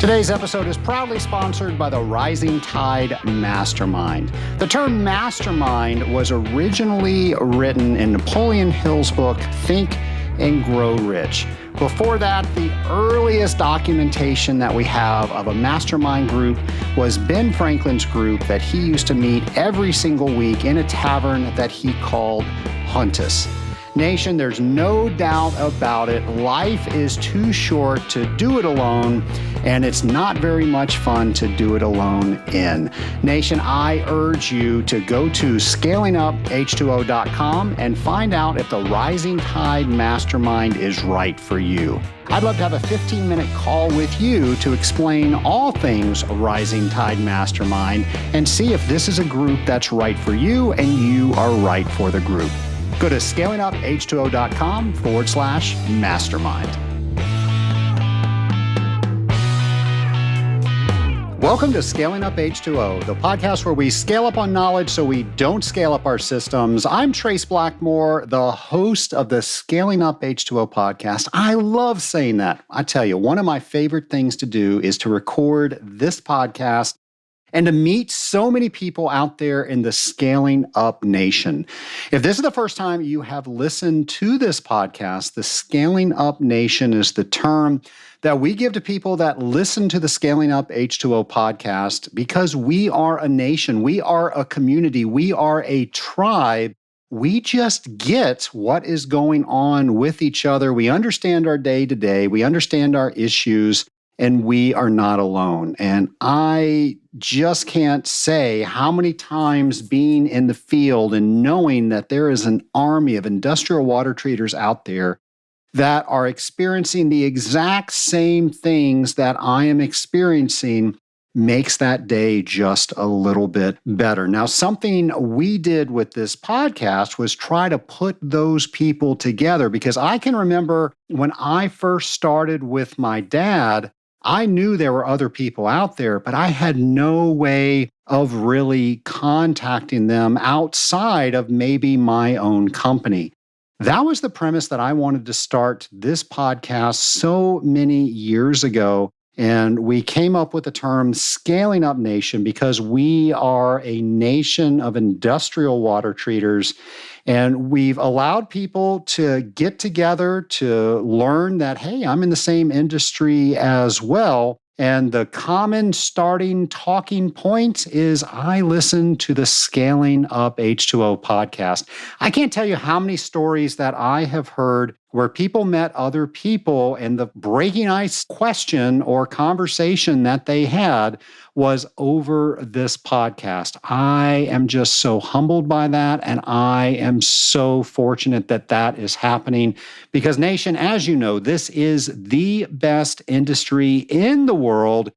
Today's episode is proudly sponsored by the Rising Tide Mastermind. The term mastermind was originally written in Napoleon Hill's book, Think and Grow Rich. Before that, the earliest documentation that we have of a mastermind group was Ben Franklin's group that he used to meet every single week in a tavern that he called Huntus. Nation, there's no doubt about it. Life is too short to do it alone, and it's not very much fun to do it alone in. Nation, I urge you to go to scalinguph2o.com and find out if the Rising Tide Mastermind is right for you. I'd love to have a 15-minute call with you to explain all things Rising Tide Mastermind and see if this is a group that's right for you and you are right for the group. Go to scalinguph2o.com/mastermind. Welcome to Scaling Up H2O, the podcast where we scale up on knowledge so we don't scale up our systems. I'm Trace Blackmore, the host of the Scaling Up H2O podcast. I love saying that. I tell you, one of my favorite things to do is to record this podcast and to meet so many people out there in the Scaling Up Nation. If this is the first time you have listened to this podcast, the Scaling Up Nation is the term that we give to people that listen to the Scaling Up H2O podcast because we are a nation, we are a community, we are a tribe. We just get what is going on with each other. We understand our day-to-day, we understand our issues, and we are not alone. And I just can't say how many times being in the field and knowing that there is an army of industrial water treaters out there that are experiencing the exact same things that I am experiencing makes that day just a little bit better. Now, something we did with this podcast was try to put those people together because I can remember when I first started with my dad, I knew there were other people out there, but I had no way of really contacting them outside of maybe my own company. That was the premise that I wanted to start this podcast so many years ago. And we came up with the term Scaling Up Nation because we are a nation of industrial water treaters. And we've allowed people to get together to learn that, hey, I'm in the same industry as well. And the common starting talking point is I listen to the Scaling Up H2O podcast. I can't tell you how many stories that I have heard where people met other people and the breaking ice question or conversation that they had was over this podcast. I am just so humbled by that, and I am so fortunate that that is happening because, nation, as you know, this is the best industry in the world.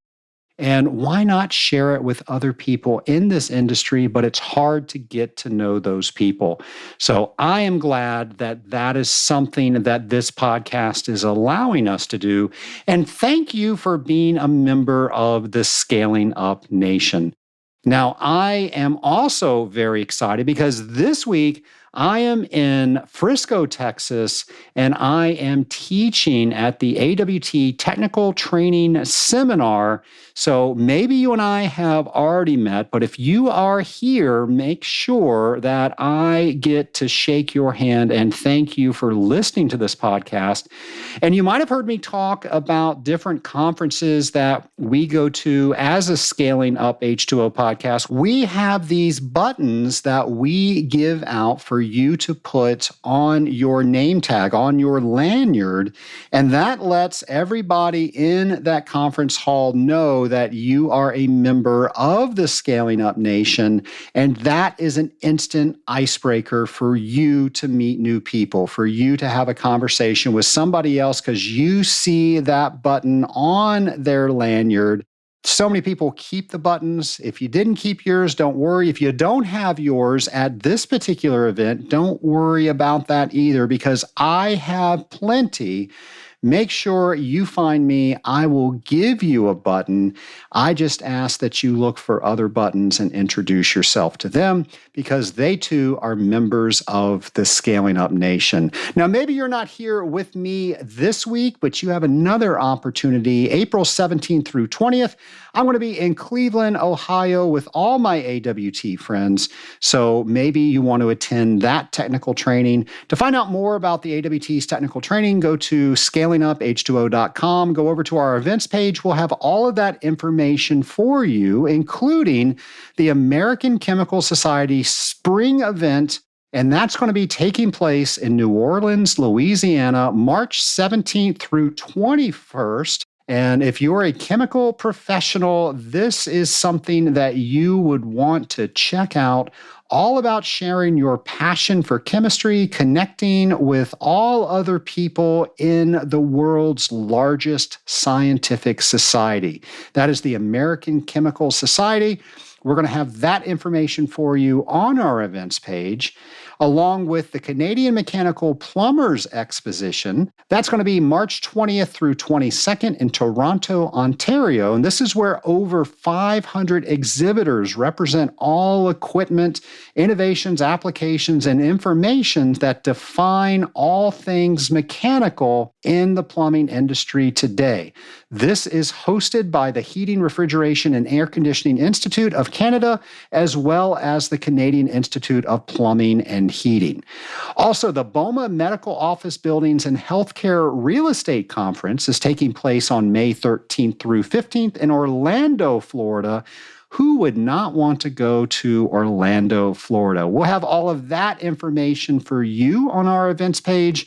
And why not share it with other people in this industry? But it's hard to get to know those people. So I am glad that that is something that this podcast is allowing us to do. And thank you for being a member of the Scaling Up Nation. Now, I am also very excited because this week I am in Frisco, Texas, and I am teaching at the AWT Technical Training Seminar. So maybe you and I have already met, but if you are here, make sure that I get to shake your hand and thank you for listening to this podcast. And you might have heard me talk about different conferences that we go to as a Scaling Up H2O podcast. We have these buttons that we give out for you to put on your name tag, on your lanyard, and that lets everybody in that conference hall know that you are a member of the Scaling Up Nation, and that is an instant icebreaker for you to meet new people, for you to have a conversation with somebody else because you see that button on their lanyard. So many people keep the buttons. If you didn't keep yours, don't worry. If you don't have yours at this particular event, don't worry about that either because I have plenty make sure you find me. I will give you a button. I just ask that you look for other buttons and introduce yourself to them because they too are members of the Scaling Up Nation. Now, maybe you're not here with me this week, but you have another opportunity. April 17th through 20th, I'm going to be in Cleveland, Ohio with all my AWT friends. So maybe you want to attend that technical training. To find out more about the AWT's technical training, go to scalinguph2o.com. Go over to our events page. We'll have all of that information for you, including the American Chemical Society spring event. And that's going to be taking place in New Orleans, Louisiana, March 17th through 21st. And if you're a chemical professional, this is something that you would want to check out. All about sharing your passion for chemistry, connecting with all other people in the world's largest scientific society. That is the American Chemical Society. We're going to have that information for you on our events page, along with the Canadian Mechanical Plumbers Exposition. That's going to be March 20th through 22nd in Toronto, Ontario. And this is where over 500 exhibitors represent all equipment, innovations, applications, and information that define all things mechanical in the plumbing industry today. This is hosted by the Heating, Refrigeration, and Air Conditioning Institute of Canada, as well as the Canadian Institute of Plumbing and Heating. Also, the BOMA Medical Office Buildings and Healthcare Real Estate Conference is taking place on May 13th through 15th in Orlando, Florida. Who would not want to go to Orlando, Florida? We'll have all of that information for you on our events page.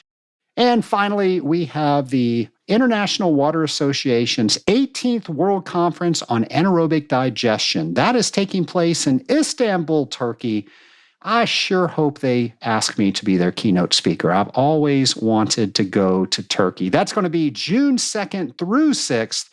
And finally, we have the International Water Association's 18th World Conference on Anaerobic Digestion. That is taking place in Istanbul, Turkey. I sure hope they ask me to be their keynote speaker. I've always wanted to go to Turkey. That's going to be June 2nd through 6th,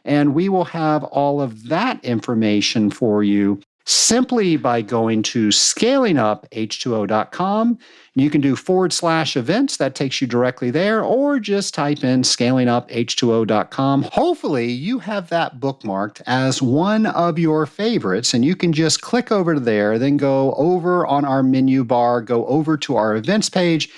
and we will have all of that information for you simply by going to scalinguph2o.com. You can do /events. That takes you directly there, or just type in scalinguph2o.com. Hopefully, you have that bookmarked as one of your favorites, and you can just click over to there, then go over on our menu bar, go over to our events page.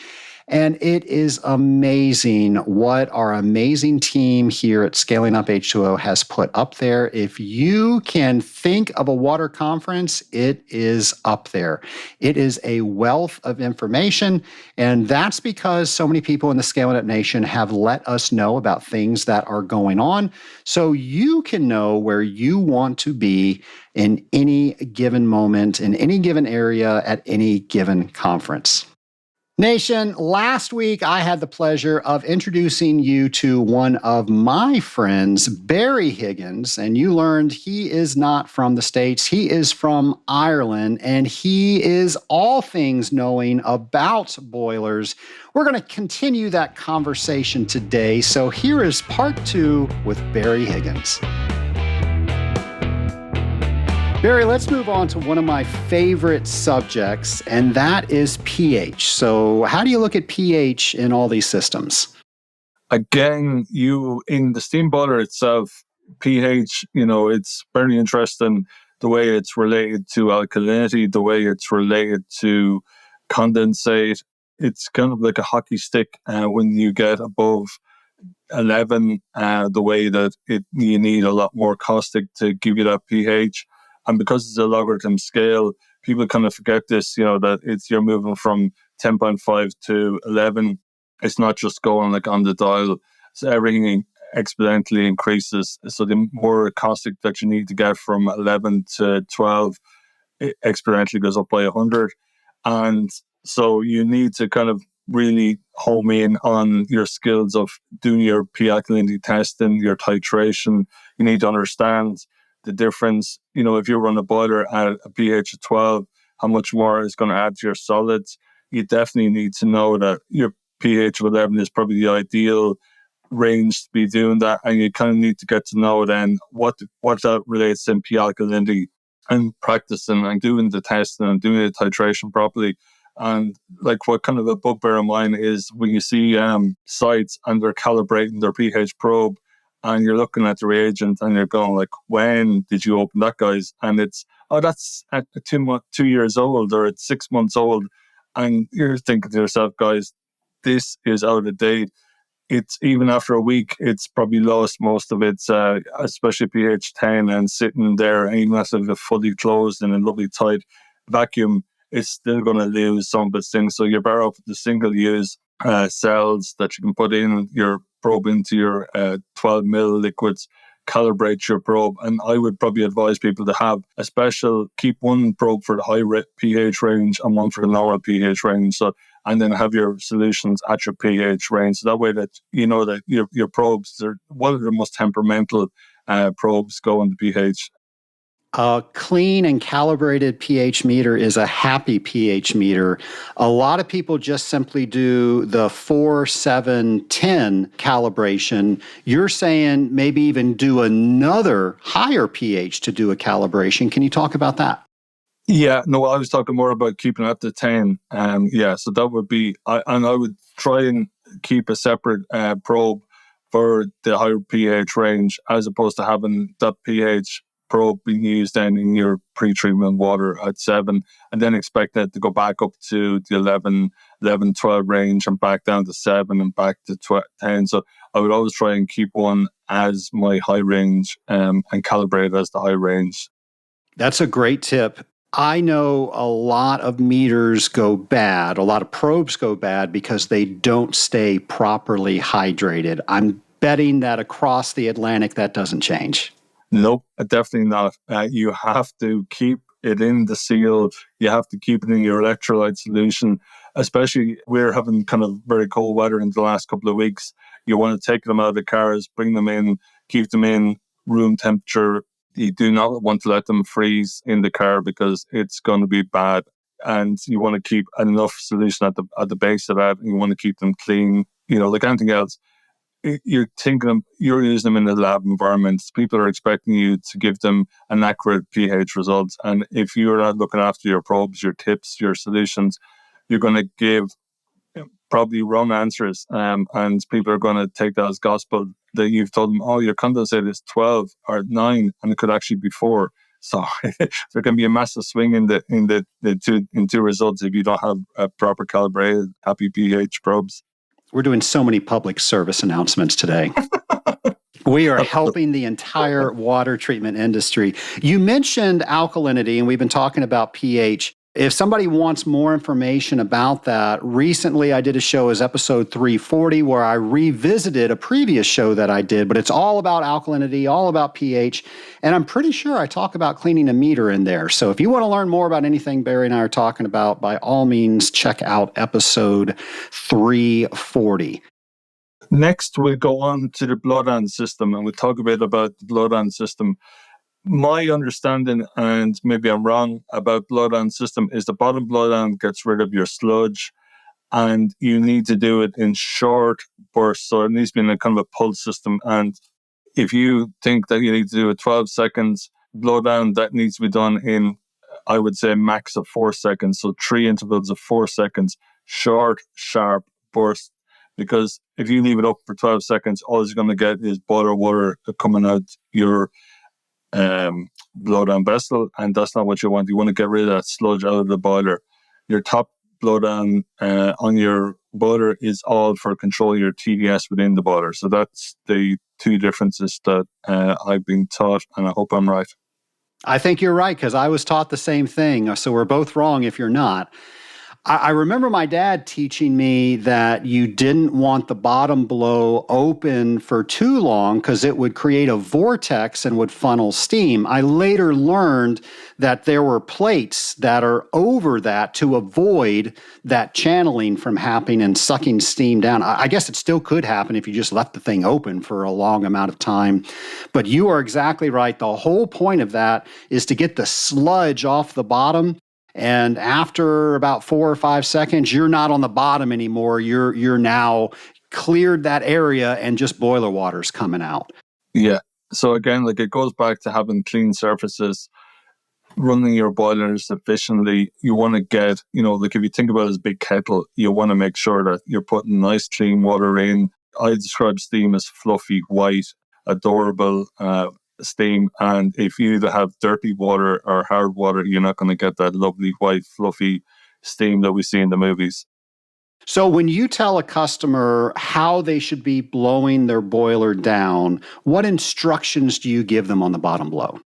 And it is amazing what our amazing team here at Scaling Up H2O has put up there. If you can think of a water conference, it is up there. It is a wealth of information, and that's because so many people in the Scaling Up Nation have let us know about things that are going on, so you can know where you want to be in any given moment, in any given area, at any given conference. Nation, last week I had the pleasure of introducing you to one of my friends, Barry Higgins, and you learned he is not from the States. He is from Ireland, and he is all things knowing about boilers. We're going to continue that conversation today, so here is part 2 with Barry Higgins. Barry, let's move on to one of my favorite subjects, and that is pH. So how do you look at pH in all these systems? Again, in the steam boiler itself, pH, it's very interesting the way it's related to alkalinity, the way it's related to condensate. It's kind of like a hockey stick when you get above 11, the way that you need a lot more caustic to give you that pH. And because it's a logarithm scale, people kind of forget this, that you're moving from 10.5 to 11. It's not just going like on the dial. So everything exponentially increases. So the more caustic that you need to get from 11 to 12, it exponentially goes up by 100. And so you need to kind of really home in on your skills of doing your p-alkalinity testing, your titration. You need to understand the difference, if you run a boiler at a pH of 12, how much more is going to add to your solids. You definitely need to know that your pH of 11 is probably the ideal range to be doing that, and you kind of need to get to know then what that relates to p-alkalinity, and practicing and doing the testing and doing the titration properly And like what kind of a bugbear of mine is when you see sites and they're calibrating their pH probe and you're looking at the reagent and you're going like, when did you open that, guys? And it's, oh, that's at 2 years old or it's 6 months old. And you're thinking to yourself, guys, this is out of date. It's even after a week, it's probably lost most of its, especially pH 10, and sitting there, and even after it's fully closed in a lovely tight vacuum, it's still going to lose some of its things. So you're better off with the single-use cells that you can put in your probe into your 12 mil liquids, calibrate your probe. And I would probably advise people to have a special, keep one probe for the high pH range and one for the lower pH range. So, and then have your solutions at your pH range. So that way that you know that your probes, they're one of the most temperamental probes go on the pH. A clean and calibrated pH meter is a happy pH meter. A lot of people just simply do the 4, 7, 10 calibration. You're saying maybe even do another higher pH to do a calibration. Can you talk about that? Yeah, no, I was talking more about keeping it at the 10. So that would be, and I would try and keep a separate probe for the higher pH range as opposed to having that pH probe being used then in your pre-treatment water at 7 and then expect that to go back up to the 11, 12 range and back down to 7 and back to 10. So I would always try and keep one as my high range and calibrate as the high range. That's a great tip. I know a lot of meters go bad, a lot of probes go bad because they don't stay properly hydrated. I'm betting that across the Atlantic that doesn't change. Nope, definitely not. You have to keep it in the seal. You have to keep it in your electrolyte solution, especially we're having kind of very cold weather in the last couple of weeks. You want to take them out of the cars, bring them in, keep them in room temperature. You do not want to let them freeze in the car because it's going to be bad. And you want to keep enough solution at the base of that. You want to keep them clean, like anything else. You're using them in the lab environment. People are expecting you to give them an accurate pH result. And if you're not looking after your probes, your tips, your solutions, you're going to give probably wrong answers. And people are going to take that as gospel that you've told them, oh, your condensate is 12 or 9, and it could actually be 4. So there can be a massive swing in the two results if you don't have a proper calibrated happy pH probes. We're doing so many public service announcements today. We are helping the entire water treatment industry. You mentioned alkalinity, and we've been talking about pH. If somebody wants more information about that, recently I did a show as episode 340 where I revisited a previous show that I did, but it's all about alkalinity, all about pH, and I'm pretty sure I talk about cleaning a meter in there. So if you want to learn more about anything Barry and I are talking about, by all means, check out episode 340. Next, we'll go on to the blowdown system, and we'll talk a bit about the blowdown system. My understanding, and maybe I'm wrong, about blowdown system is the bottom blowdown gets rid of your sludge, and you need to do it in short bursts. So it needs to be in a kind of a pulse system. And if you think that you need to do a 12 seconds blowdown, that needs to be done in, I would say, max of 4 seconds. So 3 intervals of 4 seconds, short, sharp burst. Because if you leave it up for 12 seconds, all you're going to get is boiler water coming out your blowdown vessel, and that's not what you want. You want to get rid of that sludge out of the boiler. Your top blowdown on your boiler is all for controlling your TDS within the boiler. So that's the two differences that I've been taught, and I hope I'm right. I think you're right, because I was taught the same thing. So we're both wrong if you're not. I remember my dad teaching me that you didn't want the bottom blow open for too long because it would create a vortex and would funnel steam. I later learned that there were plates that are over that to avoid that channeling from happening and sucking steam down. I guess it still could happen if you just left the thing open for a long amount of time. But you are exactly right. The whole point of that is to get the sludge off the bottom. And after about 4 or 5 seconds, you're not on the bottom anymore. You're now cleared that area and just boiler water's coming out. Yeah. So again, like it goes back to having clean surfaces running your boilers efficiently, you want to get, like if you think about it as a big kettle, you want to make sure that you're putting nice clean water in. I describe steam as fluffy, white, adorable steam. And if you either have dirty water or hard water, you're not going to get that lovely, white, fluffy steam that we see in the movies. So when you tell a customer how they should be blowing their boiler down, what instructions do you give them on the bottom blow?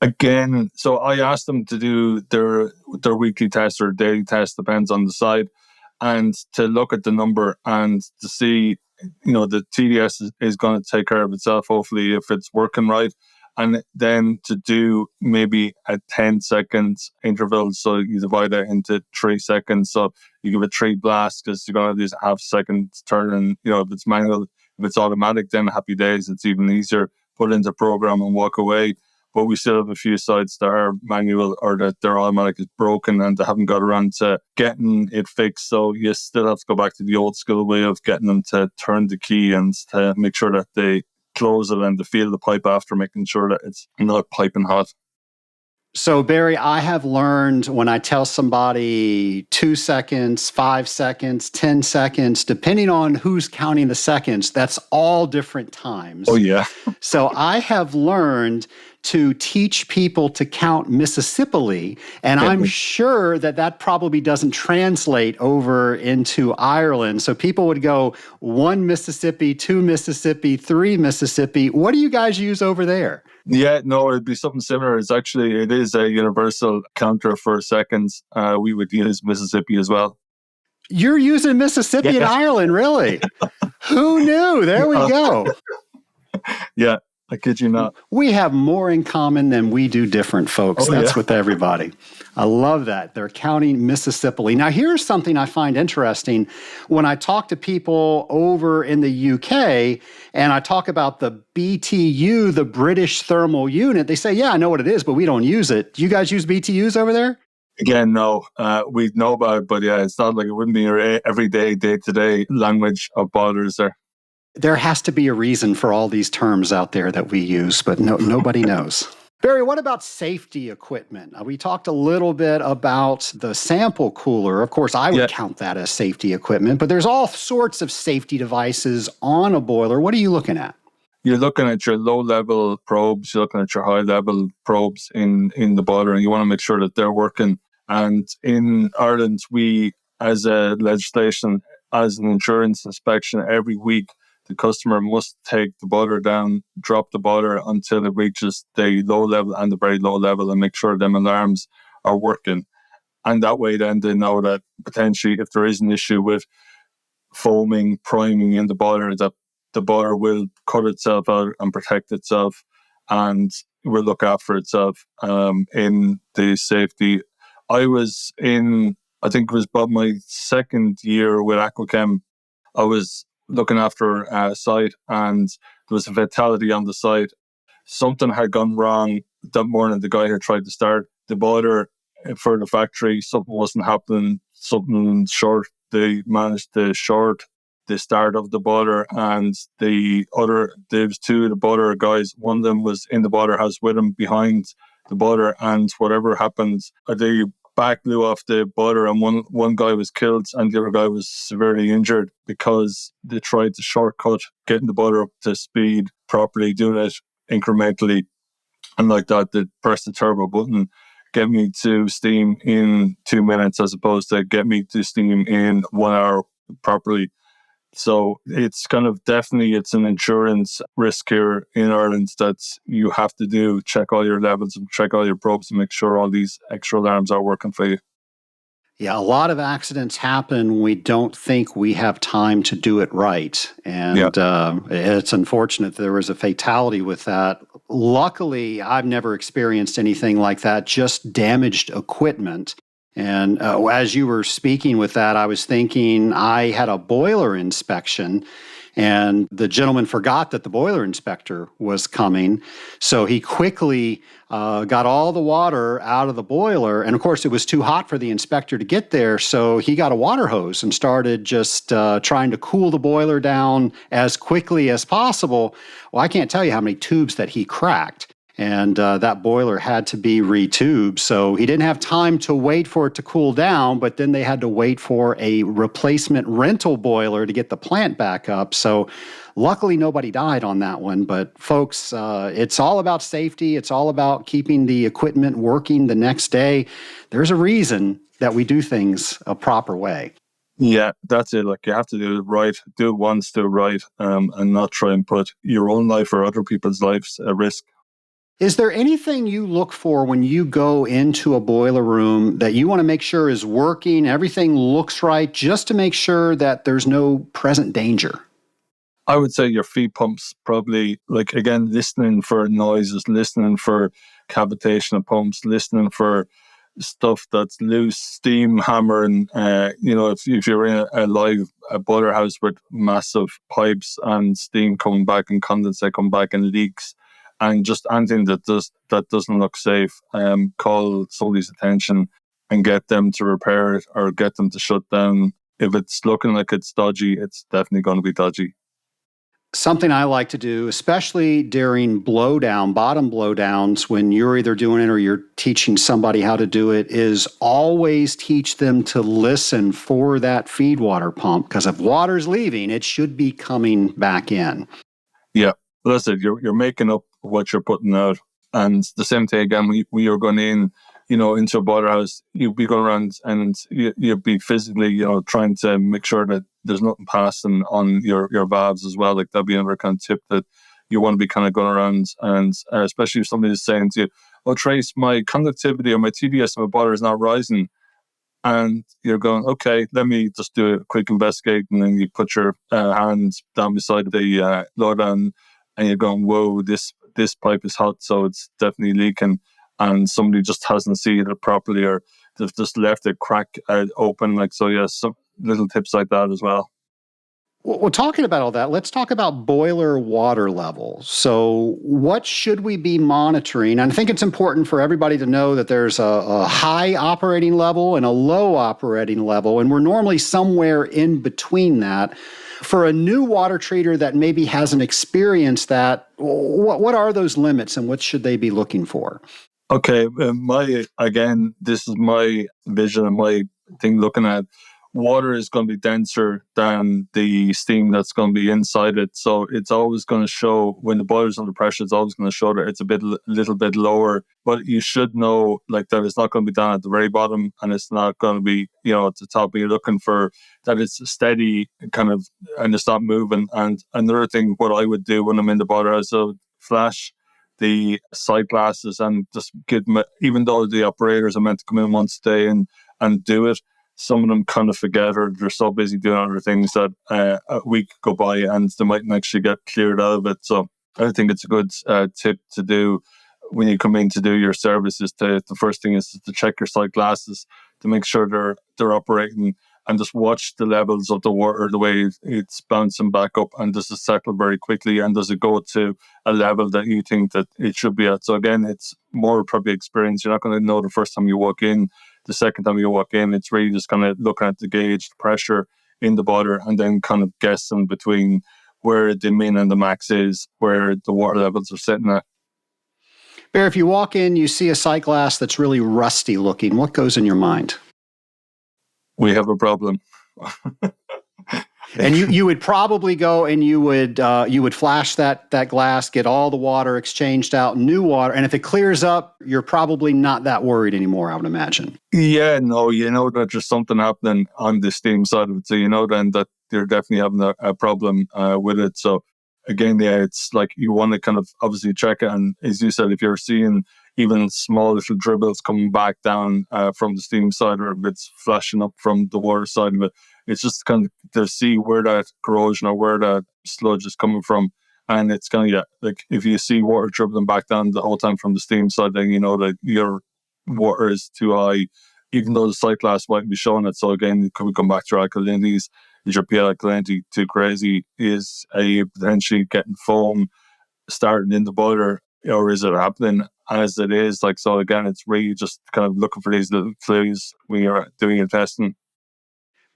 Again, so I asked them to do their weekly test or daily test, depends on the site, and to look at the number and to see, the TDS is going to take care of itself, hopefully, if it's working right. And then to do maybe a 10-second interval. So you divide it into 3 seconds. So you give it 3 blasts because you're going to do a half-second turn. And, if it's manual, if it's automatic, then happy days. It's even easier. Put it into program and walk away. But we still have a few sites that are manual or that their automatic is broken and they haven't got around to getting it fixed. So you still have to go back to the old school way of getting them to turn the key and to make sure that they close it and to feel the pipe after, making sure that it's not piping hot. So, Barry, I have learned when I tell somebody 2 seconds, 5 seconds, 10 seconds, depending on who's counting the seconds, that's all different times. Oh, yeah. So I have learned to teach people to count Mississippi, and I'm sure that probably doesn't translate over into Ireland. So people would go 1 Mississippi, 2 Mississippi, 3 Mississippi. What do you guys use over there? Yeah, no, it'd be something similar. It is a universal counter for seconds. We would use Mississippi as well. You're using Mississippi in Ireland, really? Who knew? There we go. Yeah, I kid you not. We have more in common than we do different, folks. That's with everybody. I love that. They're counting Mississippi. Now, here's something I find interesting. When I talk to people over in the UK and I talk about the BTU, the British Thermal Unit, they say, yeah, I know what it is, but we don't use it. Do you guys use BTUs over there? Again, no. We know about it, but yeah, it's not like it wouldn't be your everyday, day-to-day language of boilers there. There has to be a reason for all these terms out there that we use, but nobody knows. Barry, what about safety equipment? We talked a little bit about the sample cooler. Of course, I would count that as safety equipment, but there's all sorts of safety devices on a boiler. What are you looking at? You're looking at your low-level probes, you're looking at your high-level probes in the boiler, and you want to make sure that they're working. And in Ireland, we, as a legislation, as an insurance inspection, every week, the customer must take the boiler down, drop the boiler until it reaches the low level and the very low level and make sure them alarms are working. And that way then they know that potentially if there is an issue with foaming, priming in the boiler, that the boiler will cut itself out and protect itself and will look after itself in the safety. I think it was about my second year with AquaChem. I was looking after a site and there was a fatality on the site. Something had gone wrong that morning. The guy had tried to start the boiler for the factory. Something wasn't happening. Something short. They managed to short the start of the boiler, and there was 2 of the boiler guys. One of them was in the boiler house with him behind the boiler, and whatever happened, they back blew off the boiler, and one guy was killed and the other guy was severely injured because they tried to shortcut getting the boiler up to speed properly, doing it incrementally, and like that they pressed the turbo button, get me to steam in 2 minutes as opposed to get me to steam in 1 hour properly. So it's kind of definitely, it's an insurance risk here in Ireland that you have to do, check all your levels and check all your probes and make sure all these extra alarms are working for you. Yeah, a lot of accidents happen when we don't think we have time to do it right. And it's unfortunate there was a fatality with that. Luckily, I've never experienced anything like that, just damaged equipment. And as you were speaking with that, I was thinking I had a boiler inspection and the gentleman forgot that the boiler inspector was coming. So he quickly got all the water out of the boiler. And of course, it was too hot for the inspector to get there. So he got a water hose and started just trying to cool the boiler down as quickly as possible. Well, I can't tell you how many tubes that he cracked. And that boiler had to be retubed. So he didn't have time to wait for it to cool down, but then they had to wait for a replacement rental boiler to get the plant back up. So luckily, nobody died on that one. But folks, it's all about safety. It's all about keeping the equipment working the next day. There's a reason that we do things a proper way. Yeah, that's it. Like, you have to do it right, do it once, do it right, and not try and put your own life or other people's lives at risk. Is there anything you look for when you go into a boiler room that you want to make sure is working, everything looks right, just to make sure that there's no present danger? I would say your feed pumps, probably, like, again, listening for noises, listening for cavitation of pumps, listening for stuff that's loose, steam hammering. If you're in a boiler house with massive pipes and steam coming back and condensate coming back and leaks, and just anything that doesn't look safe, call somebody's attention and get them to repair it or get them to shut down. If it's looking like it's dodgy, it's definitely going to be dodgy. Something I like to do, especially during blowdown, bottom blowdowns, when you're either doing it or you're teaching somebody how to do it, is always teach them to listen for that feed water pump. Because if water's leaving, it should be coming back in. Yeah, that's it. You're making up what you're putting out. And the same thing again, when you're going in, into a boiler house, you'd be going around and you'd be physically, trying to make sure that there's nothing passing on your valves as well. Like, that'd be another kind of tip that you want to be kind of going around. And especially if somebody is saying to you, "Oh, Trace, my conductivity or my TDS of my boiler is not rising." And you're going, "Okay, let me just do a quick investigate." And then you put your hands down beside the blowdown and you're going, "Whoa, this pipe is hot, so it's definitely leaking." And somebody just hasn't sealed it properly, or they've just left it crack open. Like, so yeah, some little tips like that as well. Well, talking about all that, let's talk about boiler water levels. So, what should we be monitoring? And I think it's important for everybody to know that there's a high operating level and a low operating level, and we're normally somewhere in between that. For a new water treater that maybe hasn't experienced that, what are those limits and what should they be looking for? Okay, this is my vision and my thing looking at water is going to be denser than the steam that's going to be inside it. So it's always going to show when the boiler's under pressure, it's always going to show that it's a little bit lower. But you should know, like, that it's not going to be down at the very bottom and it's not going to be, at the top. You're looking for that it's steady kind of, and it's not moving. And another thing, what I would do when I'm in the boiler is I would flash the sight glasses and just even though the operators are meant to come in once a day and do it, some of them kind of forget, or they're so busy doing other things that a week go by and they mightn't actually get cleared out of it. So I think it's a good tip to do when you come in to do your services. The first thing is to check your sight glasses to make sure they're operating, and just watch the levels of the water, the way it's bouncing back up, and does it settle very quickly, and does it go to a level that you think that it should be at. So again, it's more probably experience. You're not going to know the first time you walk in. The second time you walk in, it's really just kind of looking at the gauge, the pressure in the boiler, and then kind of guessing between where the min and the max is, where the water levels are sitting at. Bear, if you walk in, you see a sight glass that's really rusty looking, what goes in your mind? We have a problem. And you would probably go and you would flash that glass, get all the water exchanged out, new water, and if it clears up, you're probably not that worried anymore, I would imagine. Yeah, no, that there's something happening on the steam side of it, so then that you're definitely having a problem with it. So again, yeah, it's like you want to kind of obviously check it, and as you said, if you're seeing even small little dribbles coming back down from the steam side, or if it's flashing up from the water side of it, it's just kind of to see where that corrosion or where that sludge is coming from. And it's kind of, like, if you see water dribbling back down the whole time from the steam side, then you know that your water is too high, even though the sight glass mightn't be showing it. So again, could we come back to our alkalinities? Is your pH alkalinity too crazy? Is a potentially getting foam starting in the boiler, or is it happening as it is? Like, so again, it's really just kind of looking for these little clues when you're doing your testing.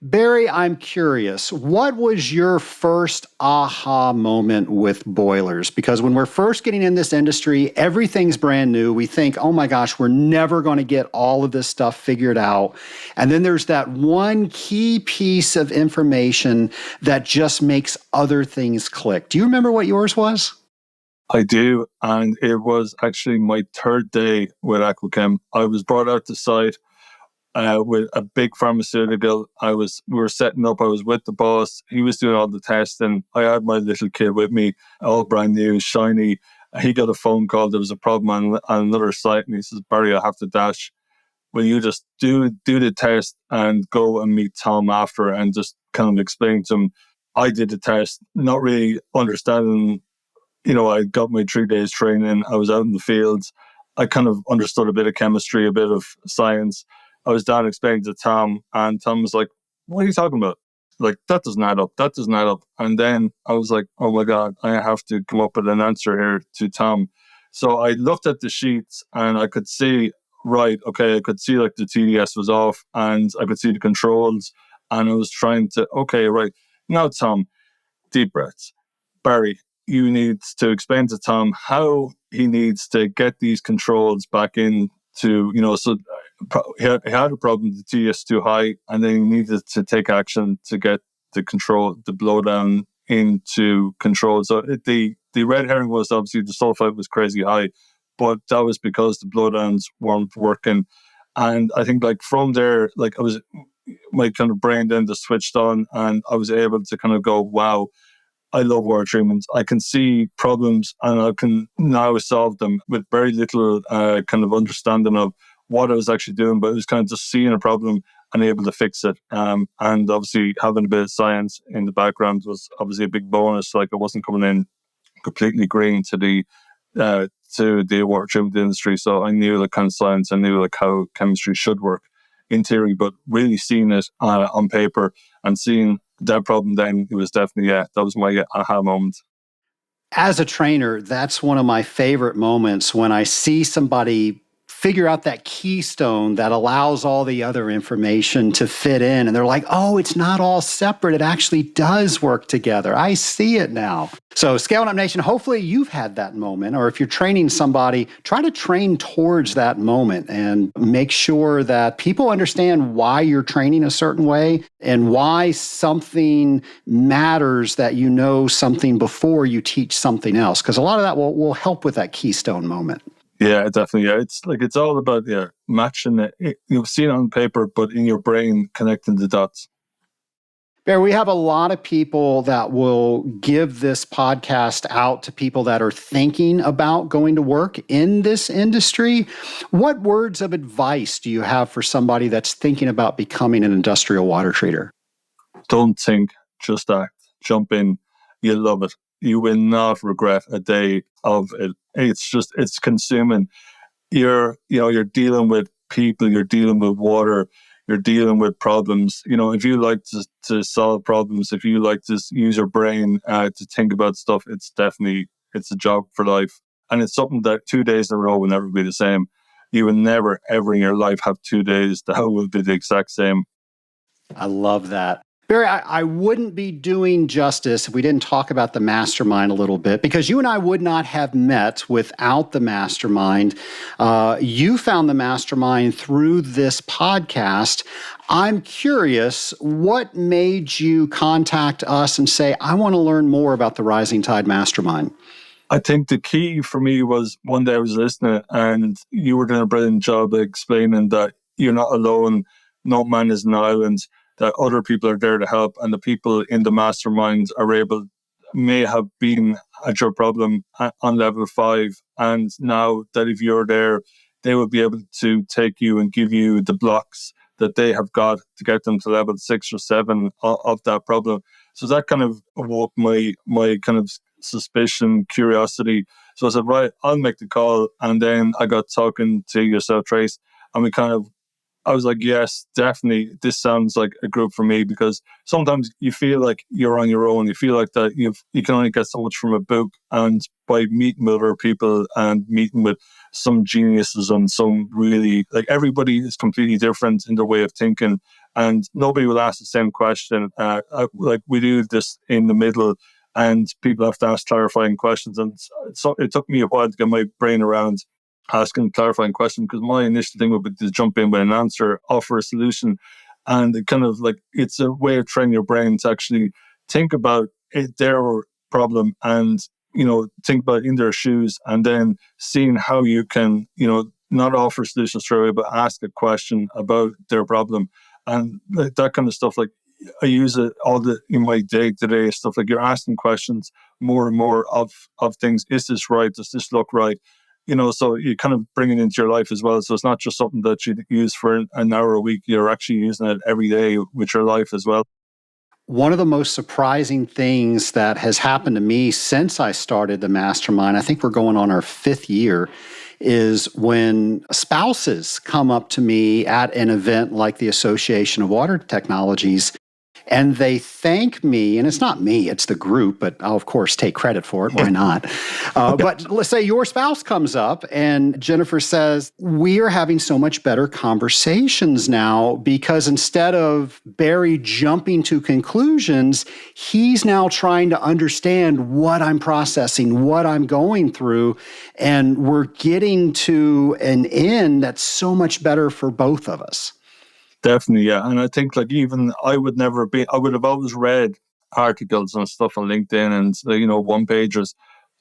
Barry, I'm curious, what was your first aha moment with boilers? Because when we're first getting in this industry, everything's brand new. We think, oh my gosh, we're never going to get all of this stuff figured out. And then there's that one key piece of information that just makes other things click. Do you remember what yours was? I do, and it was actually my third day with AquaChem. I was brought out to site with a big pharmaceutical. We were setting up. I was with the boss. He was doing all the testing. I had my little kid with me, all brand new, shiny. He got a phone call. There was a problem on another site, and he says, "Barry, I have to dash. Will you just do the test and go and meet Tom after and just kind of explain to him?" I did the test, not really understanding. I got my 3 days training. I was out in the fields. I kind of understood a bit of chemistry, a bit of science. I was down explaining to Tom, and Tom was like, "What are you talking about? Like, that doesn't add up. That doesn't add up." And then I was like, "Oh my God, I have to come up with an answer here to Tom." So I looked at the sheets and I could see, right, okay, I could see like the TDS was off and I could see the controls. And I was trying to, okay, right, now Tom, deep breaths. Barry, you need to explain to Tom how he needs to get these controls back into, so he had a problem, the TS too high, and then he needed to take action to get the blowdown into control. So the red herring was obviously the sulfite was crazy high, but that was because the blowdowns weren't working. And I think like from there, like my kind of brain then just switched on and I was able to kind of go, wow, I love water treatment. I can see problems and I can now solve them with very little kind of understanding of what I was actually doing, but it was kind of just seeing a problem and able to fix it. And obviously having a bit of science in the background was obviously a big bonus. Like I wasn't coming in completely green to the water treatment industry. So I knew the kind of science, I knew like how chemistry should work in theory, but really seeing it on paper and seeing that problem, then it was definitely, that was my aha moment. As a trainer, that's one of my favorite moments when I see somebody figure out that keystone that allows all the other information to fit in. And they're like, oh, it's not all separate. It actually does work together. I see it now. So Scaling Up Nation, hopefully you've had that moment, or if you're training somebody, try to train towards that moment and make sure that people understand why you're training a certain way and why something matters, that you know something before you teach something else. Because a lot of that will help with that keystone moment. Yeah, definitely. Yeah, it's all about matching it. You've seen it on paper, but in your brain connecting the dots. Barry, we have a lot of people that will give this podcast out to people that are thinking about going to work in this industry. What words of advice do you have for somebody that's thinking about becoming an industrial water treater? Don't think, just act. Jump in. You'll love it. You will not regret a day of it. It's consuming. You're dealing with people, you're dealing with water, you're dealing with problems. If you like to solve problems, if you like to use your brain to think about stuff, it's a job for life. And it's something that 2 days in a row will never be the same. You will never, ever in your life have 2 days that will be the exact same. I love that. Barry, I wouldn't be doing justice if we didn't talk about the mastermind a little bit, because you and I would not have met without the mastermind. You found the mastermind through this podcast. I'm curious, what made you contact us and say, I want to learn more about the Rising Tide Mastermind? I think the key for me was one day I was listening and you were doing a brilliant job of explaining that you're not alone. No man is an island, that other people are there to help, and the people in the mastermind may have been at your problem on level 5. And now that if you're there, they will be able to take you and give you the blocks that they have got to get them to level 6 or 7 of that problem. So that kind of awoke my kind of suspicion, curiosity. So I said, right, I'll make the call. And then I got talking to yourself, Trace, and I was like, yes, definitely, this sounds like a group for me, because sometimes you feel like you're on your own. You feel like that you can only get so much from a book, and by meeting with other people and meeting with some geniuses and some really, like, everybody is completely different in their way of thinking, and nobody will ask the same question. Like we do this in the middle, and people have to ask clarifying questions. And so it took me a while to get my brain around asking clarifying questions, because my initial thing would be to jump in with an answer, offer a solution. And it kind of like, it's a way of training your brain to actually think about their problem and, think about in their shoes, and then seeing how you can, not offer solutions straight away, but ask a question about their problem. And like that kind of stuff, like I use it in my day-to-day stuff. Like you're asking questions more and more of things. Is this right? Does this look right? So you kind of bring it into your life as well. So it's not just something that you use for an hour a week. You're actually using it every day with your life as well. One of the most surprising things that has happened to me since I started the mastermind, I think we're going on our 5th year, is when spouses come up to me at an event like the Association of Water Technologies, and they thank me, and it's not me, it's the group, but I'll of course take credit for it. Why not? But let's say your spouse comes up and Jennifer says, we are having so much better conversations now because instead of Barry jumping to conclusions, he's now trying to understand what I'm processing, what I'm going through, and we're getting to an end that's so much better for both of us. Definitely, yeah. And I think like even I would have always read articles and stuff on LinkedIn and, one-pagers.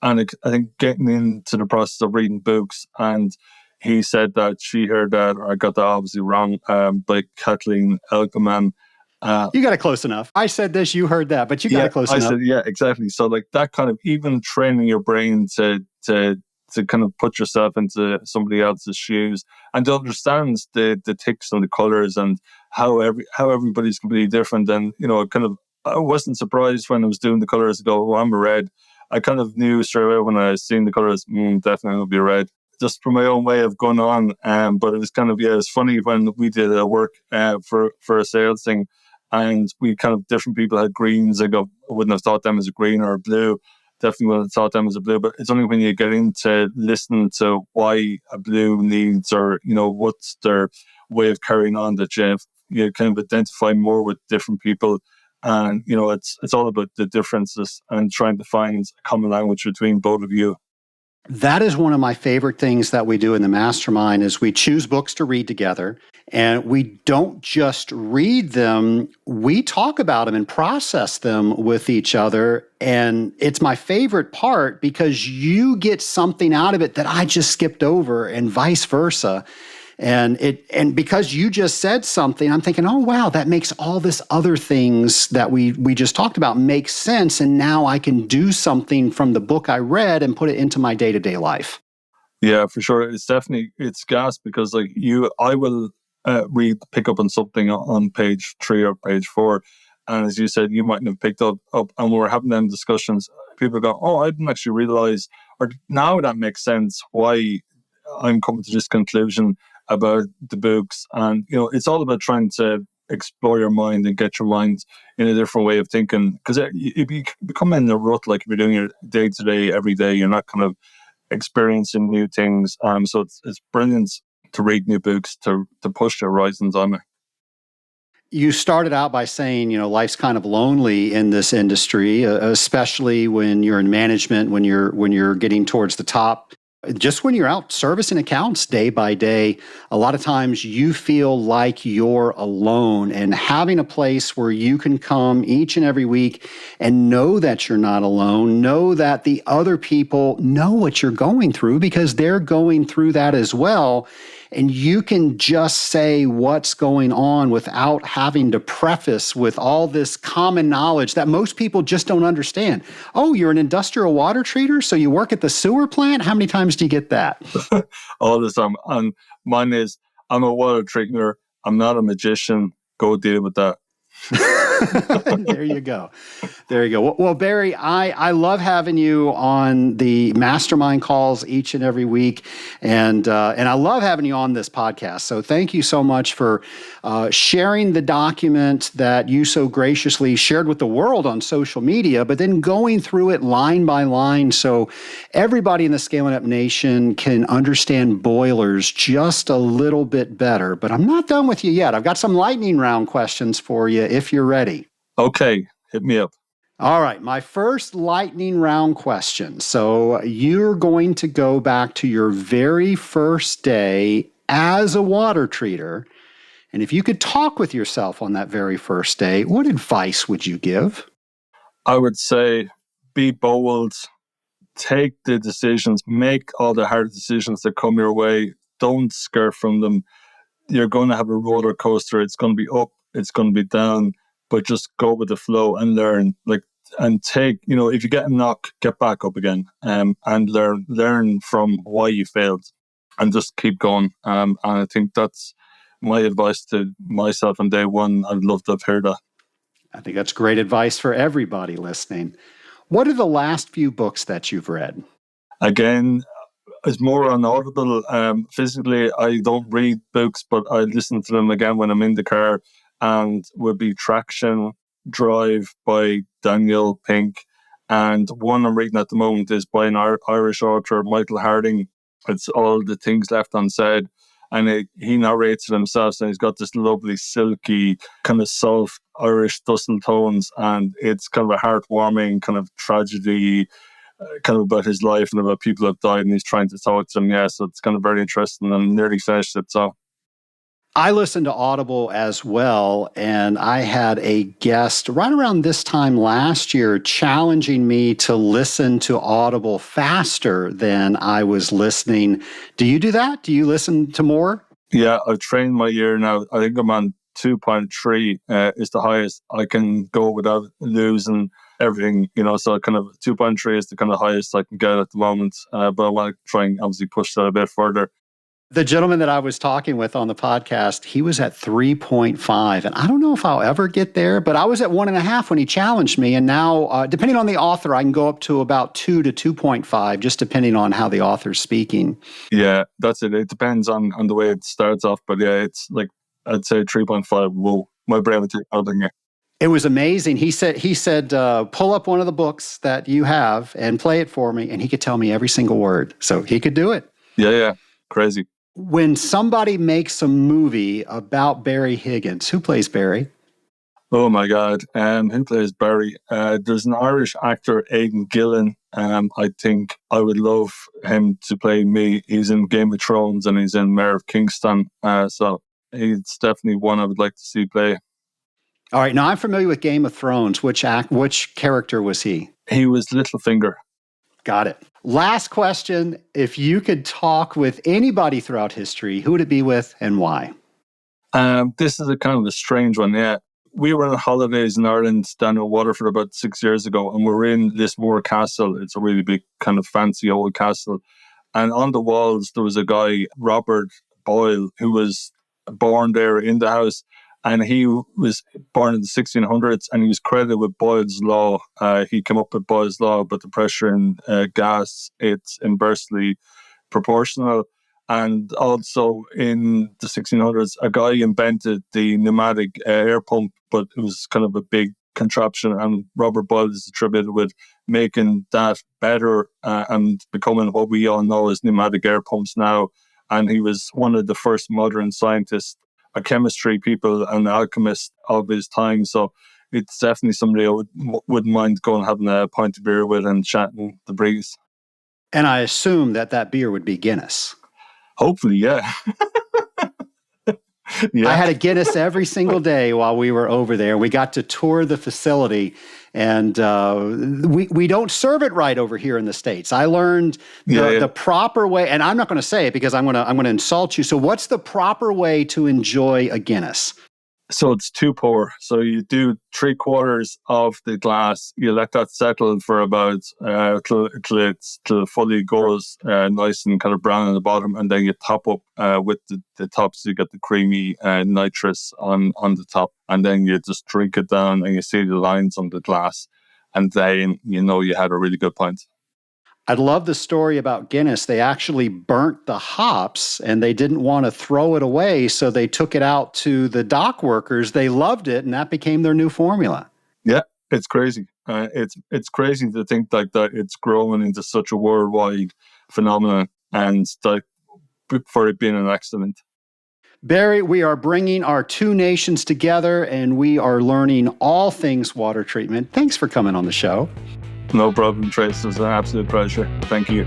And I think getting into the process of reading books, and he said that she heard that, or I got that obviously wrong, by Kathleen Elkerman. You got it close enough. I said this, you heard that, but you got it close enough. Yeah, exactly. So like that kind of even training your brain to kind of put yourself into somebody else's shoes and to understand the ticks and the colors and how everybody's completely different. And, I wasn't surprised when I was doing the colors to go, I'm a red. I kind of knew straight away when I seen the colors, definitely will be red. Just from my own way of going on. But it was kind of, it was funny when we did a work for a sales thing, and we kind of different people had greens. I wouldn't have thought them as a green or a blue. Definitely wouldn't have thought them as a blue. But it's only when you get into listening to why a blue needs, or, what's their way of carrying on, that you kind of identify more with different people. And, it's all about the differences and trying to find a common language between both of you. That is one of my favorite things that we do in the mastermind is we choose books to read together, and we don't just read them, we talk about them and process them with each other. And it's my favorite part because you get something out of it that I just skipped over, and vice versa. And because you just said something, I'm thinking, oh, wow, that makes all this other things that we just talked about make sense. And now I can do something from the book I read and put it into my day-to-day life. Yeah, for sure. It's gas because I will pick up on something on page 3 or page 4. And as you said, you mightn't have picked up and we're having them discussions. People go, oh, I didn't actually realize, or now that makes sense why I'm coming to this conclusion about the books. And it's all about trying to explore your mind and get your mind in a different way of thinking, because you become in a rut. Like if you're doing your day-to-day every day, you're not kind of experiencing new things. So it's brilliant to read new books to push your horizons on it. You started out by saying, life's kind of lonely in this industry, especially when you're in management, when you're getting towards the top. Just when you're out servicing accounts day by day, a lot of times you feel like you're alone, and having a place where you can come each and every week and know that you're not alone, know that the other people know what you're going through because they're going through that as well. And you can just say what's going on without having to preface with all this common knowledge that most people just don't understand. Oh, you're an industrial water treater, so you work at the sewer plant? How many times do you get that? All the time. And mine is, I'm a water treater. I'm not a magician. Go deal with that. There you go. There you go. Well, Barry, I love having you on the mastermind calls each and every week, and I love having you on this podcast. So thank you so much for sharing the document that you so graciously shared with the world on social media, but then going through it line by line so everybody in the Scaling Up Nation can understand boilers just a little bit better. But I'm not done with you yet. I've got some lightning round questions for you if you're ready. Okay, hit me up. All right, my first lightning round question. So you're going to go back to your very first day as a water treater. And if you could talk with yourself on that very first day, what advice would you give? I would say be bold, take the decisions, make all the hard decisions that come your way. Don't scare from them. You're going to have a roller coaster. It's going to be up, it's going to be down, but just go with the flow and learn. And take, if you get a knock, get back up again, and learn from why you failed, and just keep going. And I think that's my advice to myself on day one. I'd love to have heard that. I think that's great advice for everybody listening. What are the last few books that you've read? Again, it's more on Audible. Physically, I don't read books, but I listen to them again when I'm in the car, and would be Traction Drive by Daniel Pink. And one I'm reading at the moment is by an Irish author, Michael Harding. It's All the Things Left Unsaid. And he narrates it himself, and he's got this lovely, silky, kind of soft Irish dusty tones. And it's kind of a heartwarming kind of tragedy, kind of about his life and about people who have died, and he's trying to talk to them. Yeah, so it's kind of very interesting. I'm nearly finished it, so. I listened to Audible as well, and I had a guest right around this time last year challenging me to listen to Audible faster than I was listening. Do you do that? Do you listen to more? Yeah, I've trained my ear now. I think I'm on 2.3 is the highest I can go without losing everything, so kind of 2.3 is the kind of highest I can get at the moment. But I want to try and obviously push that a bit further. The gentleman that I was talking with on the podcast, he was at 3.5. And I don't know if I'll ever get there, but I was at 1.5 when he challenged me. And now, depending on the author, I can go up to about 2 to 2.5, just depending on how the author's speaking. Yeah, that's it. It depends on the way it starts off. But yeah, it's like, I'd say 3.5. Whoa, my brain would take out in here. It was amazing. He said, pull up one of the books that you have and play it for me. And he could tell me every single word. So he could do it. Yeah. Crazy. When somebody makes a movie about Barry Higgins, who plays Barry? Oh my God. Who plays Barry? There's an Irish actor, Aidan Gillen. I think I would love him to play me. He's in Game of Thrones and he's in Mayor of Kingston. So he's definitely one I would like to see play. All right. Now I'm familiar with Game of Thrones. Which character was he? He was Littlefinger. Got it. Last question. If you could talk with anybody throughout history, who would it be with and why? This is a kind of a strange one, yeah. We were on holidays in Ireland down in Waterford about 6 years ago, and we're in Lismore Castle. It's a really big, kind of fancy old castle. And on the walls, there was a guy, Robert Boyle, who was born there in the house. And he was born in the 1600s, and he was credited with Boyle's law. He came up with Boyle's law about the pressure in gas. It's inversely proportional. And also in the 1600s, a guy invented the pneumatic air pump, but it was kind of a big contraption. And Robert Boyle is attributed with making that better and becoming what we all know as pneumatic air pumps now. And he was one of the first modern scientists, a chemistry people and alchemist of his time. So it's definitely somebody I wouldn't mind going and having a pint of beer with and chatting the breeze. And I assume that beer would be Guinness. Hopefully, yeah. I had a Guinness every single day while we were over there. We got to tour the facility, and we don't serve it right over here in the States. I learned the proper way, and I'm not going to say it because I'm going to insult you. So what's the proper way to enjoy a Guinness? So it's two pour. So you do 3/4 of the glass. You let that settle for about till it fully goes nice and kind of brown on the bottom, and then you top up with the top, so you get the creamy nitrous on the top, and then you just drink it down, and you see the lines on the glass, and then you know you had a really good pint. I love the story about Guinness. They actually burnt the hops and they didn't want to throw it away, so they took it out to the dock workers. They loved it, and that became their new formula. Yeah, it's crazy. It's crazy to think like that it's growing into such a worldwide phenomenon, and like for it being an accident. Barry, we are bringing our two nations together and we are learning all things water treatment. Thanks for coming on the show. No problem, Trace. It was an absolute pleasure. Thank you.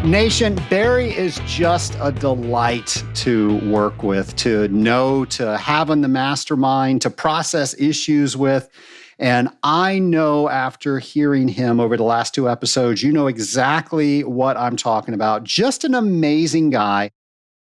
Nation, Barry is just a delight to work with, to know, to have in the mastermind, to process issues with. And I know after hearing him over the last two episodes, you know exactly what I'm talking about. Just an amazing guy.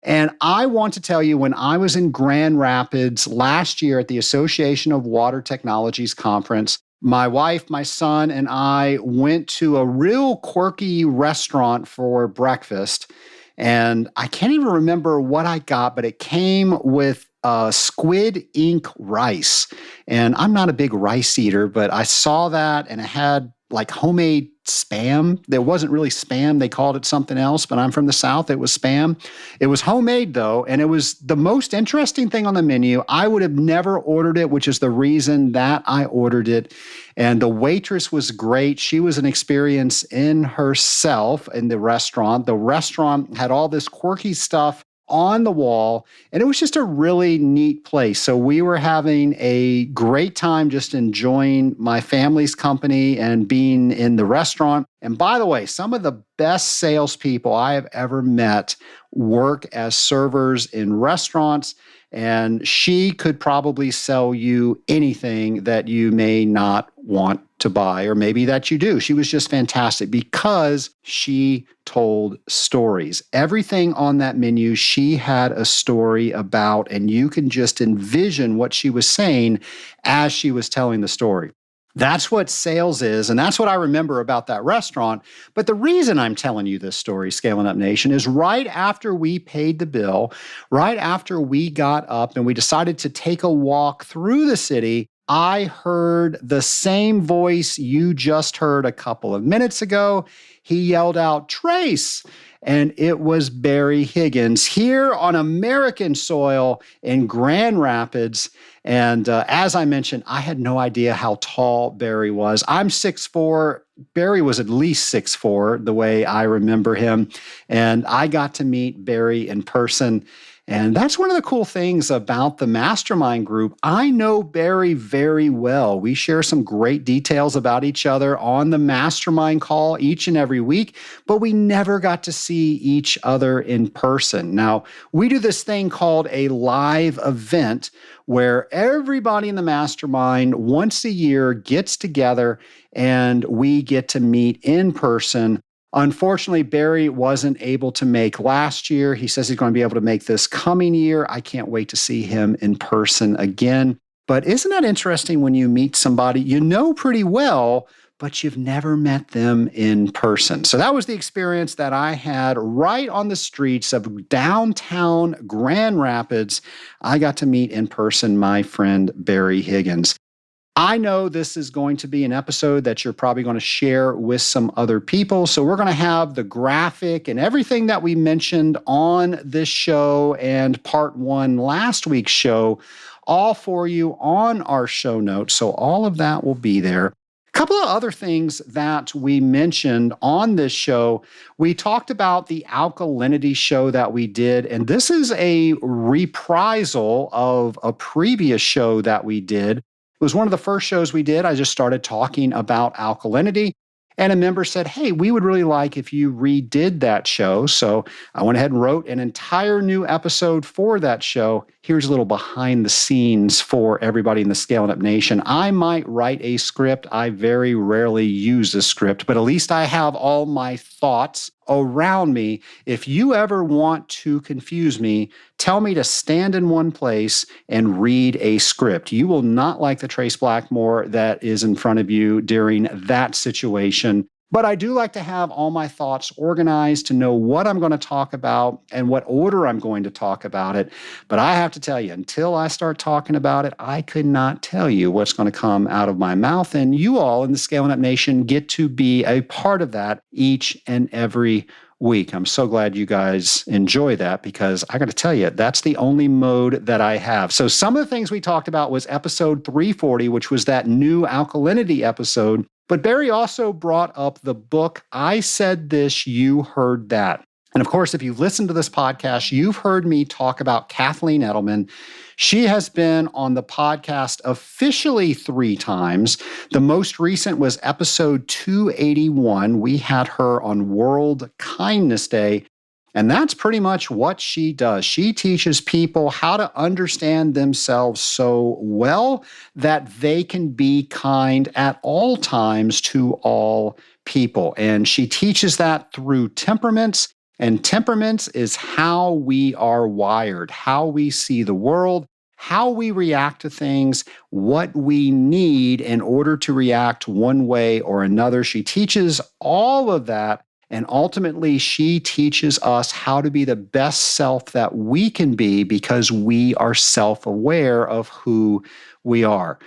And I want to tell you, when I was in Grand Rapids last year at the Association of Water Technologies conference, my wife, my son, and I went to a real quirky restaurant for breakfast. And I can't even remember what I got, but it came with squid ink rice. And I'm not a big rice eater, but I saw that and it had like homemade spam. There wasn't really spam. They called it something else, but I'm from the South. It was spam. It was homemade though. And it was the most interesting thing on the menu. I would have never ordered it, which is the reason that I ordered it. And the waitress was great. She was an experience in herself in the restaurant. The restaurant had all this quirky stuff on the wall, and it was just a really neat place. So we were having a great time just enjoying my family's company and being in the restaurant. And by the way, some of the best salespeople I have ever met work as servers in restaurants, and she could probably sell you anything that you may not want to buy, or maybe that you do. She was just fantastic because she told stories. Everything on that menu, she had a story about, and you can just envision what she was saying as she was telling the story. That's what sales is, and that's what I remember about that restaurant. But the reason I'm telling you this story, Scaling Up Nation, is right after we paid the bill, right after we got up and we decided to take a walk through the city, I heard the same voice you just heard a couple of minutes ago. He yelled out, "Trace!" And it was Barry Higgins here on American soil in Grand Rapids. And as I mentioned, I had no idea how tall Barry was. I'm 6'4". Barry was at least 6'4", the way I remember him. And I got to meet Barry in person. And that's one of the cool things about the mastermind group. I know Barry very well. We share some great details about each other on the mastermind call each and every week, but we never got to see each other in person. Now, we do this thing called a live event where everybody in the mastermind once a year gets together and we get to meet in person. Unfortunately, Barry wasn't able to make last year. He says he's going to be able to make this coming year. I can't wait to see him in person again. But isn't that interesting when you meet somebody you know pretty well, but you've never met them in person? So that was the experience that I had right on the streets of downtown Grand Rapids. I got to meet in person my friend Barry Higgins. I know this is going to be an episode that you're probably going to share with some other people. So we're going to have the graphic and everything that we mentioned on this show and part one last week's show, all for you on our show notes. So all of that will be there. A couple of other things that we mentioned on this show. We talked about the alkalinity show that we did, and this is a reprisal of a previous show that we did. It was one of the first shows we did. I just started talking about alkalinity, and a member said, "Hey, we would really like if you redid that show." So I went ahead and wrote an entire new episode for that show. Here's a little behind the scenes for everybody in the Scaling Up Nation. I might write a script. I very rarely use a script, but at least I have all my thoughts around me. If you ever want to confuse me, tell me to stand in one place and read a script. You will not like the Trace Blackmore that is in front of you during that situation. But I do like to have all my thoughts organized to know what I'm going to talk about and what order I'm going to talk about it. But I have to tell you, until I start talking about it, I could not tell you what's going to come out of my mouth. And you all in the Scaling Up Nation get to be a part of that each and every week. I'm so glad you guys enjoy that, because I got to tell you, that's the only mode that I have. So some of the things we talked about was episode 340, which was that new alkalinity episode. But Barry also brought up the book, I Said This, You Heard That. And of course, if you've listened to this podcast, you've heard me talk about Kathleen Edelman. She has been on the podcast officially 3 times. The most recent was episode 281. We had her on World Kindness Day. And that's pretty much what she does. She teaches people how to understand themselves so well that they can be kind at all times to all people. And she teaches that through temperaments. And temperaments is how we are wired, how we see the world, how we react to things, what we need in order to react one way or another. She teaches all of that. And ultimately, she teaches us how to be the best self that we can be, because we are self-aware of who we are.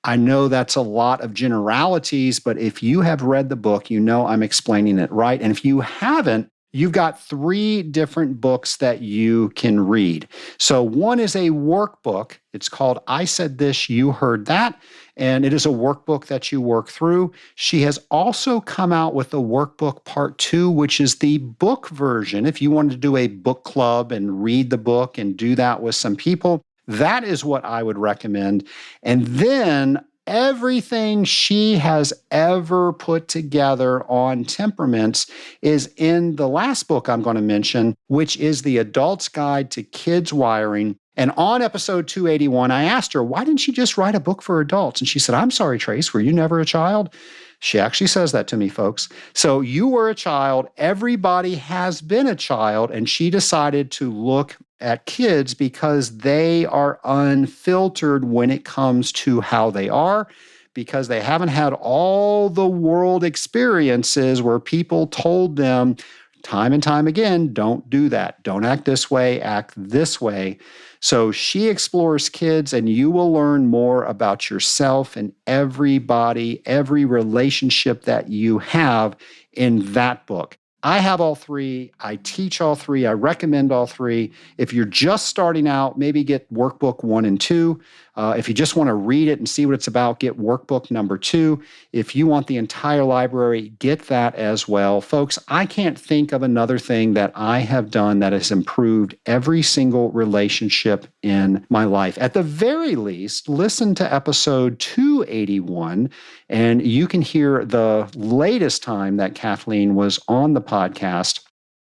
I know that's a lot of generalities, but if you have read the book, you know I'm explaining it right. And if you haven't, you've got 3 different books that you can read. So one is a workbook. It's called I Said This, You Heard That. And it is a workbook that you work through. She has also come out with a workbook part 2, which is the book version. If you wanted to do a book club and read the book and do that with some people, that is what I would recommend. And then everything she has ever put together on temperaments is in the last book I'm going to mention, which is The Adult's Guide to Kids Wiring. And on episode 281, I asked her, why didn't she just write a book for adults? And she said, I'm sorry, Trace, were you never a child? She actually says that to me, folks. So you were a child. Everybody has been a child. And she decided to look at kids because they are unfiltered when it comes to how they are, because they haven't had all the world experiences where people told them time and time again, don't do that. Don't act this way, act this way. So she explores kids, and you will learn more about yourself and everybody, every relationship that you have in that book. I have all 3. I teach all 3. I recommend all 3. If you're just starting out, maybe get workbook 1 and 2. If you just want to read it and see what it's about, get workbook number 2. If you want the entire library, get that as well. Folks, I can't think of another thing that I have done that has improved every single relationship in my life. At the very least, listen to episode 281, and you can hear the latest time that Kathleen was on the podcast.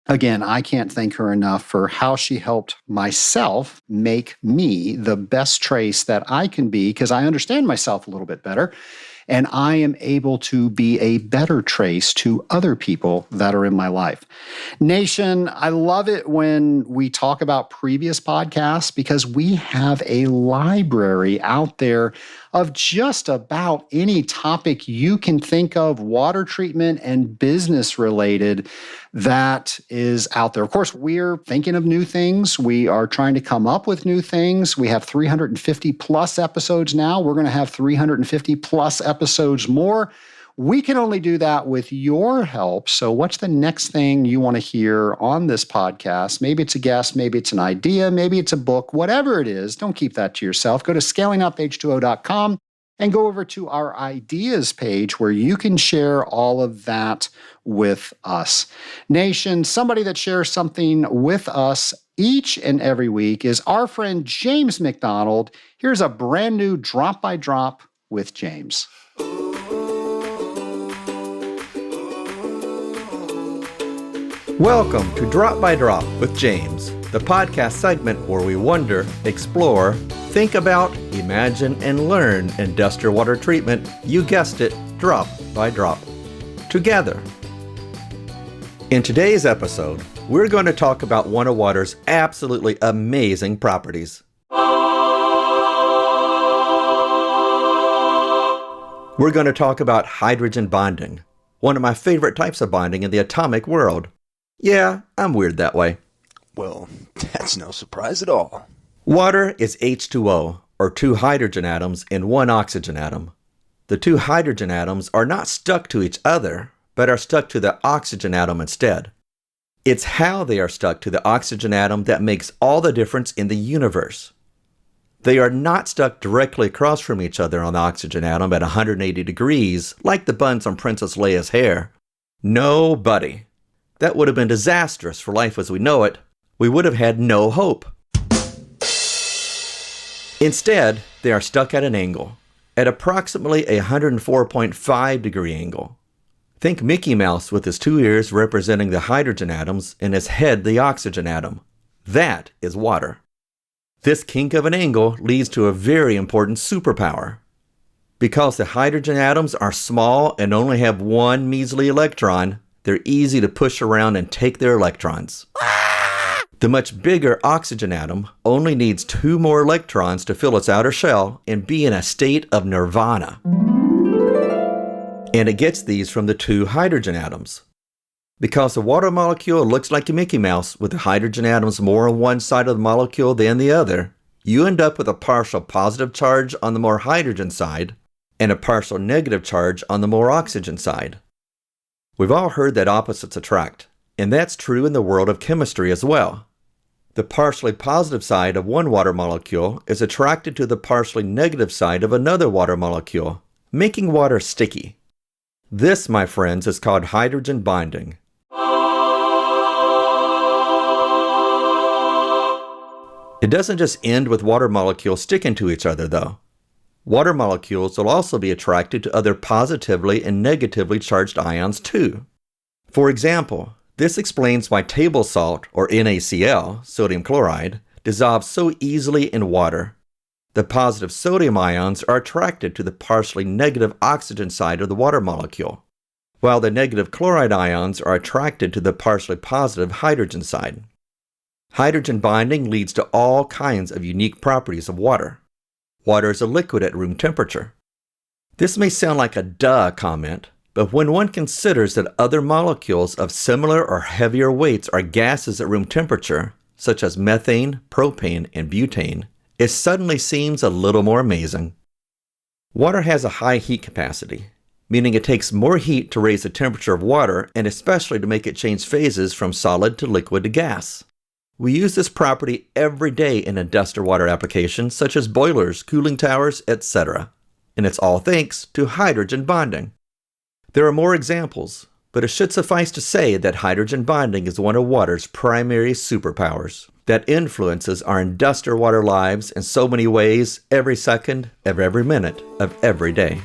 Again, I can't thank her enough for how she helped myself make me the best Trace that I can be, because I understand myself a little bit better. And I am able to be a better Trace to other people that are in my life. Nation, I love it when we talk about previous podcasts, because we have a library out there of just about any topic you can think of, water treatment and business related, that is out there. Of course, we're thinking of new things. We are trying to come up with new things. We have 350 plus episodes now. We're going to have 350 plus episodes more. We can only do that with your help. So what's the next thing you want to hear on this podcast? Maybe it's a guest, maybe it's an idea, maybe it's a book, whatever it is. Don't keep that to yourself. Go to scalinguph2o.com and go over to our ideas page where you can share all of that with us. Nation, somebody that shares something with us each and every week is our friend James McDonald. Here's a brand new Drop by Drop with James. Welcome to Drop by Drop with James, the podcast segment where we wonder, explore, think about, imagine, and learn industrial water treatment, you guessed it, drop by drop, together. In today's episode, we're going to talk about one of water's absolutely amazing properties. We're going to talk about hydrogen bonding, one of my favorite types of bonding in the atomic world. Yeah, I'm weird that way. Well, that's no surprise at all. Water is H2O, or two hydrogen atoms and one oxygen atom. The two hydrogen atoms are not stuck to each other, but are stuck to the oxygen atom instead. It's how they are stuck to the oxygen atom that makes all the difference in the universe. They are not stuck directly across from each other on the oxygen atom at 180 degrees, like the buns on Princess Leia's hair. No, buddy. That would have been disastrous for life as we know it. We would have had no hope. Instead, they are stuck at an angle, at approximately a 104.5 degree angle. Think Mickey Mouse with his two ears representing the hydrogen atoms and his head the oxygen atom. That is water. This kink of an angle leads to a very important superpower. Because the hydrogen atoms are small and only have one measly electron, they're easy to push around and take their electrons. The much bigger oxygen atom only needs two more electrons to fill its outer shell and be in a state of nirvana. And it gets these from the two hydrogen atoms. Because the water molecule looks like a Mickey Mouse with the hydrogen atoms more on one side of the molecule than the other, you end up with a partial positive charge on the more hydrogen side and a partial negative charge on the more oxygen side. We've all heard that opposites attract, and that's true in the world of chemistry as well. The partially positive side of one water molecule is attracted to the partially negative side of another water molecule, making water sticky. This, my friends, is called hydrogen bonding. It doesn't just end with water molecules sticking to each other, though. Water molecules will also be attracted to other positively and negatively charged ions too. For example, this explains why table salt, or NaCl, sodium chloride, dissolves so easily in water. The positive sodium ions are attracted to the partially negative oxygen side of the water molecule, while the negative chloride ions are attracted to the partially positive hydrogen side. Hydrogen bonding leads to all kinds of unique properties of water. Water is a liquid at room temperature. This may sound like a duh comment, but when one considers that other molecules of similar or heavier weights are gases at room temperature, such as methane, propane, and butane, it suddenly seems a little more amazing. Water has a high heat capacity, meaning it takes more heat to raise the temperature of water and especially to make it change phases from solid to liquid to gas. We use this property every day in industrial water applications such as boilers, cooling towers, etc. And it's all thanks to hydrogen bonding. There are more examples, but it should suffice to say that hydrogen bonding is one of water's primary superpowers that influences our industrial water lives in so many ways every second of every minute of every day.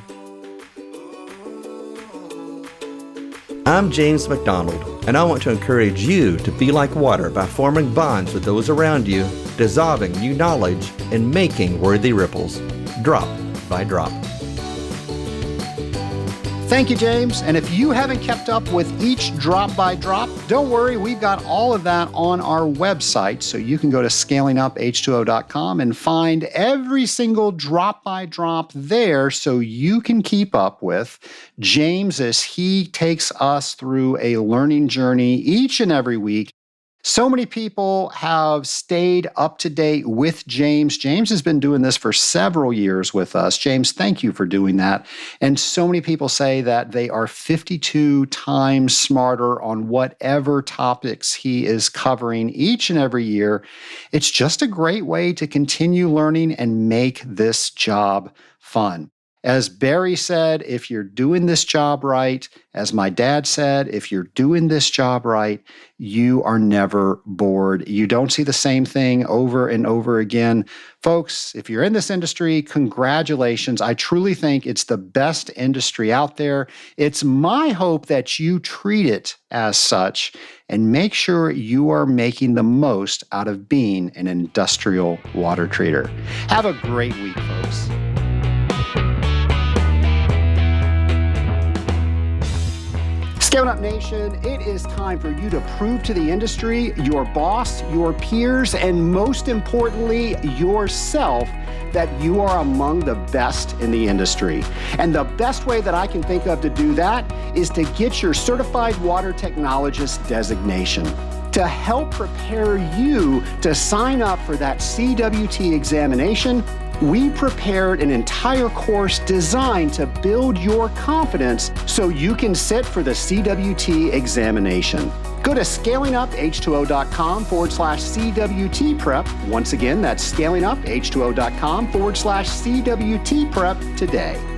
I'm James McDonald, and I want to encourage you to be like water by forming bonds with those around you, dissolving new knowledge, and making worthy ripples, drop by drop. Thank you, James. And if you haven't kept up with each drop by drop, don't worry, we've got all of that on our website. So you can go to scalinguph2o.com and find every single drop by drop there so you can keep up with James as he takes us through a learning journey each and every week. So many people have stayed up to date with James. James has been doing this for several years with us. James, thank you for doing that. And so many people say that they are 52 times smarter on whatever topics he is covering each and every year. It's just a great way to continue learning and make this job fun. As Barry said, if you're doing this job right, as my dad said, if you're doing this job right, you are never bored. You don't see the same thing over and over again. Folks, if you're in this industry, congratulations. I truly think it's the best industry out there. It's my hope that you treat it as such and make sure you are making the most out of being an industrial water treater. Have a great week, folks. Scaling Up Nation, it is time for you to prove to the industry, your boss, your peers, and most importantly, yourself, that you are among the best in the industry. And the best way that I can think of to do that is to get your Certified Water Technologist designation. To help prepare you to sign up for that CWT examination, we prepared an entire course designed to build your confidence so you can sit for the CWT examination. Go to scalinguph2o.com/CWT prep. Once again, that's scalinguph2o.com/CWT prep today.